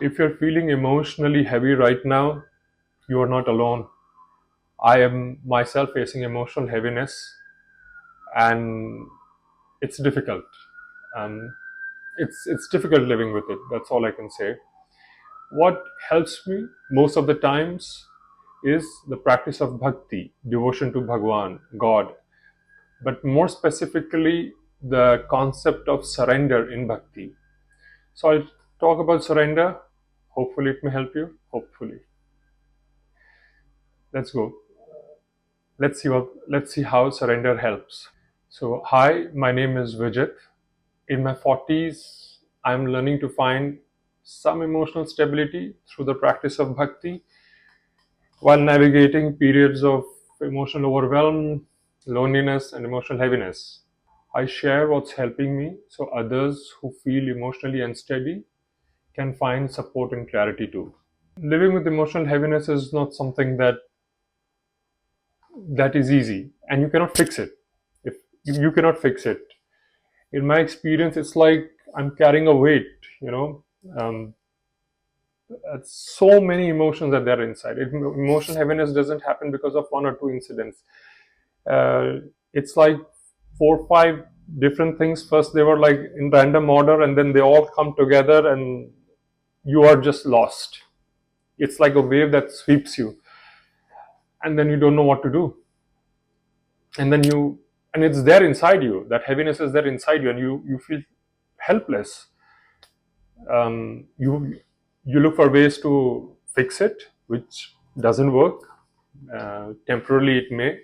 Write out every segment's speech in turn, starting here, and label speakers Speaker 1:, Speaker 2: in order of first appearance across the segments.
Speaker 1: If you're feeling emotionally heavy right now, you are not alone. I am myself facing emotional heaviness, and it's difficult. Um, it's difficult living with it. That's all I can say. What helps me most of the times is the practice of bhakti, devotion to Bhagwan, God, but more specifically, the concept of surrender in bhakti. So I'll talk about surrender. Hopefully, it may help you. Hopefully, let's go. Let's see how surrender helps. So, hi, my name is Vijit. In my 40s, I'm learning to find some emotional stability through the practice of bhakti while navigating periods of emotional overwhelm, loneliness, and emotional heaviness. I share what's helping me so others who feel emotionally unsteady can find support and clarity too. Living with emotional heaviness is not something that is easy, and you cannot fix it. If you cannot fix it, in my experience, it's like I'm carrying a weight. You know, um, so many emotions are there inside. Emotional heaviness doesn't happen because of one or two incidents. It's like 4 or 5 different things. First, they were like in random order, and then they all come together, and you are just lost. It's like a wave that sweeps you, and then you don't know what to do. And it's there inside you. That heaviness is there inside you, and you feel helpless. You look for ways to fix it, which doesn't work. Temporarily, it may.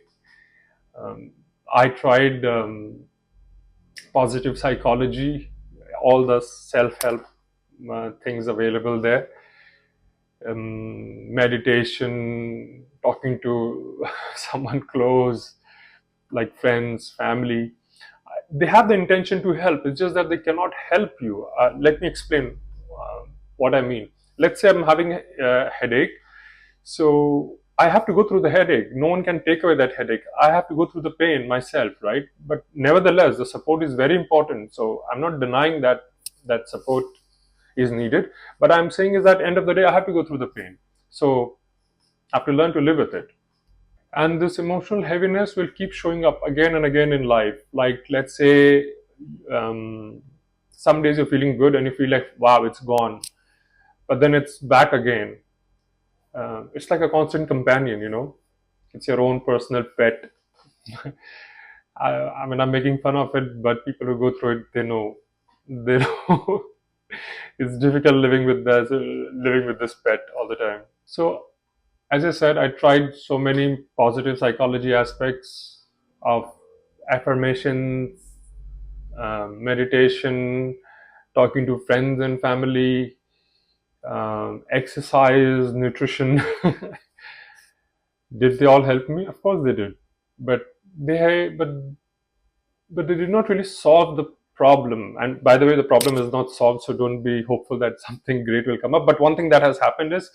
Speaker 1: I tried positive psychology, all the self-help things available there, meditation, talking to someone close, like friends, family. They have the intention to help. It's just that they cannot help you. Let me explain what I mean. Let's say I'm having a headache. So I have to go through the headache. No one can take away that headache. I have to go through the pain myself, right? But nevertheless, the support is very important. So I'm not denying that support is needed. But I'm saying is that end of the day, I have to go through the pain. So I have to learn to live with it. And this emotional heaviness will keep showing up again and again in life. Like, let's say, some days you're feeling good and you feel like, wow, it's gone. But then it's back again. It's like a constant companion, you know. It's your own personal pet. I mean, I'm making fun of it, but people who go through it, they know. They know it's difficult living with this pet all the time. So, as I said, I tried so many positive psychology aspects of affirmations, meditation, talking to friends and family, exercise, nutrition. Did they all help me? Of course they did, but they but but they did not really solve the problem. And by the way, the problem is not solved, so don't be hopeful that something great will come up. But one thing that has happened is,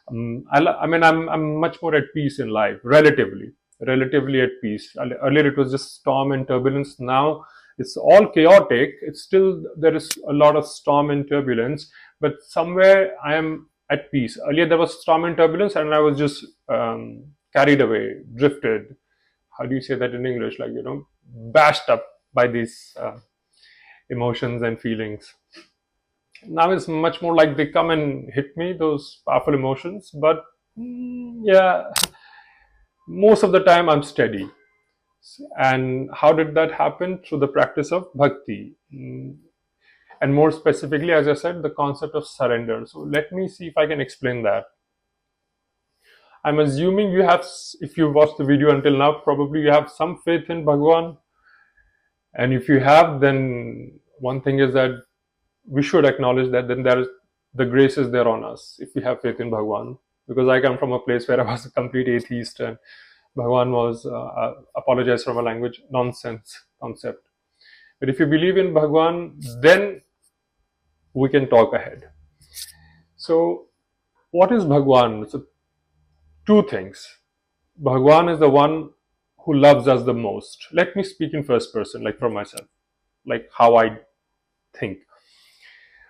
Speaker 1: I mean, I'm much more at peace in life, relatively at peace. Earlier it was just storm and turbulence. Now it's all chaotic. It's still, there is a lot of storm and turbulence, but somewhere I am at peace. Earlier there was storm and turbulence, and I was just carried away, drifted. How do you say that in English? Like, you know, bashed up by these emotions and feelings. Now it's much more like they come and hit me, those powerful emotions. But yeah, most of the time I'm steady. And how did that happen? Through the practice of bhakti. And more specifically, as I said, the concept of surrender. So let me see if I can explain that. I'm assuming you have, if you watched the video until now, probably you have some faith in Bhagwan. And if you have, then one thing is that we should acknowledge that then there is, the grace is there on us if we have faith in Bhagwan. Because I come from a place where I was a complete atheist, and Bhagwan was, apologize for my language, nonsense concept. But if you believe in Bhagwan, then we can talk ahead. So what is Bhagwan? So two things. Bhagwan is the one who loves us the most. Let me speak in first person, like for myself, like how I think.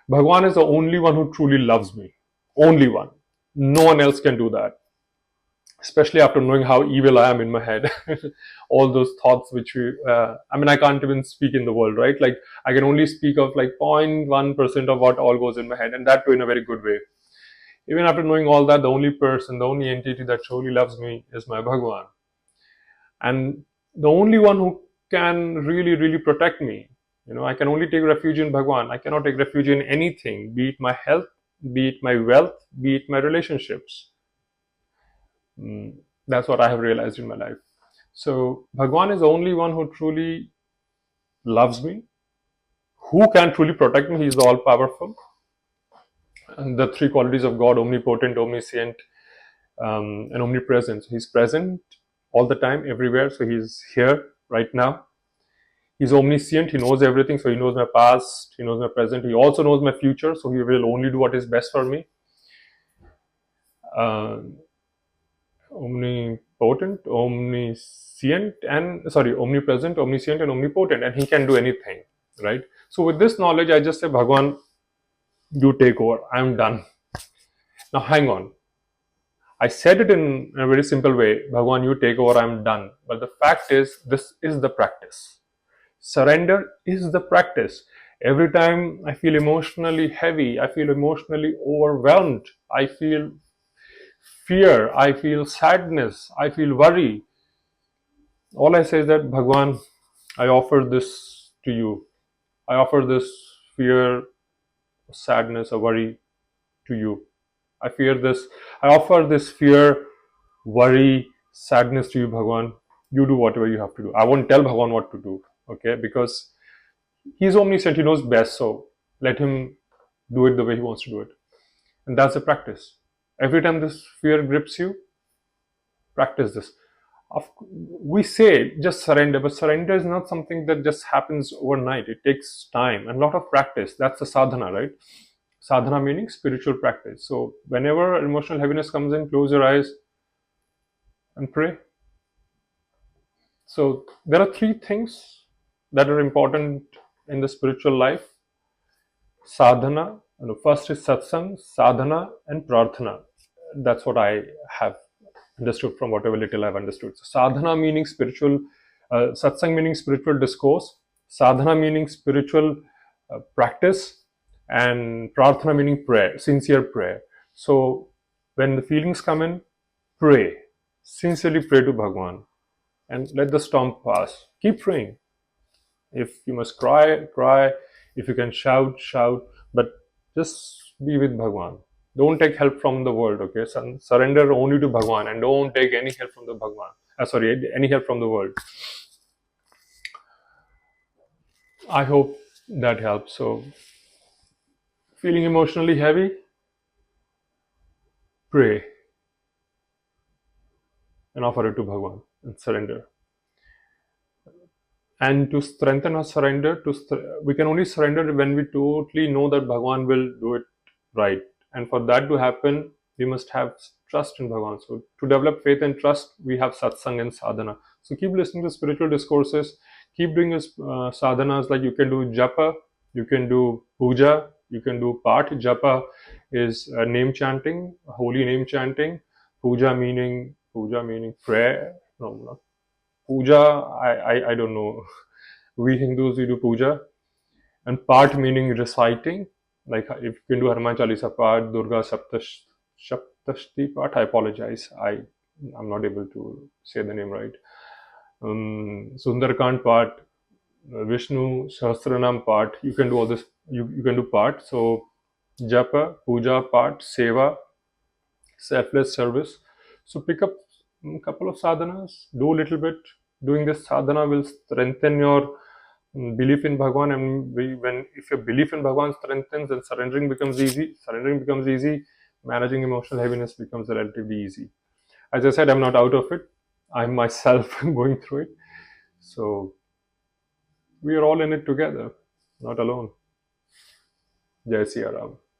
Speaker 1: Bhagwan is the only one who truly loves me. Only one. No one else can do that. Especially after knowing how evil I am in my head. All those thoughts which I can't even speak in the world, right? Like, I can only speak of like 0.1% of what all goes in my head, and that too in a very good way. Even after knowing all that, the only person, the only entity that truly loves me is my Bhagwan. And the only one who can really, really protect me. I can only take refuge in Bhagwan. I cannot take refuge in anything, be it my health, be it my wealth, be it my relationships. That's what I have realized in my life. So Bhagwan is the only one who truly loves me, who can truly protect me. He is all powerful. And the three qualities of God: omnipotent, omniscient, and omnipresent. He's present all the time, everywhere. So he's here right now. He's omniscient. He knows everything. So he knows my past. He knows my present. He also knows my future. So he will only do what is best for me. Omnipotent, omniscient, omnipresent, omniscient, and omnipotent. And he can do anything, right? So with this knowledge, I just say, Bhagwan, you take over. I'm done. Now hang on. I said it in a very simple way. Bhagwan, you take over. I'm done. But the fact is, this is the practice. Surrender is the practice. Every time I feel emotionally heavy, I feel emotionally overwhelmed, I feel fear, I feel sadness, I feel worry, all I say is that, Bhagwan, I offer this to you. I offer this fear, sadness, or worry to you. I offer this fear, worry, sadness to you, Bhagwan. You do whatever you have to do. I won't tell Bhagwan what to do, okay? Because he's omniscient, he knows best, so let him do it the way he wants to do it. And that's the practice. Every time this fear grips you, practice this. We say just surrender, but surrender is not something that just happens overnight. It takes time and a lot of practice. That's the sadhana, right? Sadhana meaning spiritual practice. So whenever emotional heaviness comes in, close your eyes and pray. So there are three things that are important in the spiritual life. Sadhana, first is satsang, sadhana, and prarthana. That's what I have understood from whatever little I've understood. So sadhana meaning spiritual, satsang meaning spiritual discourse, sadhana meaning spiritual practice, and prarthana meaning prayer, sincere prayer. So when the feelings come in, pray, sincerely pray to Bhagwan, and let the storm pass. Keep praying. If you must cry, cry. If you can shout, shout. But just be with Bhagwan. Don't take help from the world, okay? Surrender only to Bhagwan and don't take any help from the Bhagwan. Any help from the world. I hope that helps. So, feeling emotionally heavy, pray and offer it to Bhagwan and surrender. And to strengthen our surrender, we can only surrender when we totally know that Bhagwan will do it right. And for that to happen, we must have trust in Bhagwan. So to develop faith and trust, we have satsang and sadhana. So keep listening to spiritual discourses. Keep doing this sadhanas, like you can do japa, you can do puja, you can do paath. Japa is name chanting, holy name chanting. Puja meaning prayer. No, not puja. I don't know. We Hindus, we do puja. And paath meaning reciting. Like if you can do Hanuman Chalisa Paath, Durga Saptashti Paath. I apologize. I'm not able to say the name right. Sundarkand Paath, Vishnu Sahasranam Paath. You can do all this. You can do Paath. So japa, puja, Paath, seva, selfless service. So pick up a couple of sadhanas. Do a little bit. Doing this sadhana will strengthen your belief in Bhagwan, and if your belief in Bhagwan strengthens, then surrendering becomes easy. Managing emotional heaviness becomes relatively easy. As I said, I'm not out of it. I'm myself going through it. So we are all in it together, not alone. Jai Siya Ram.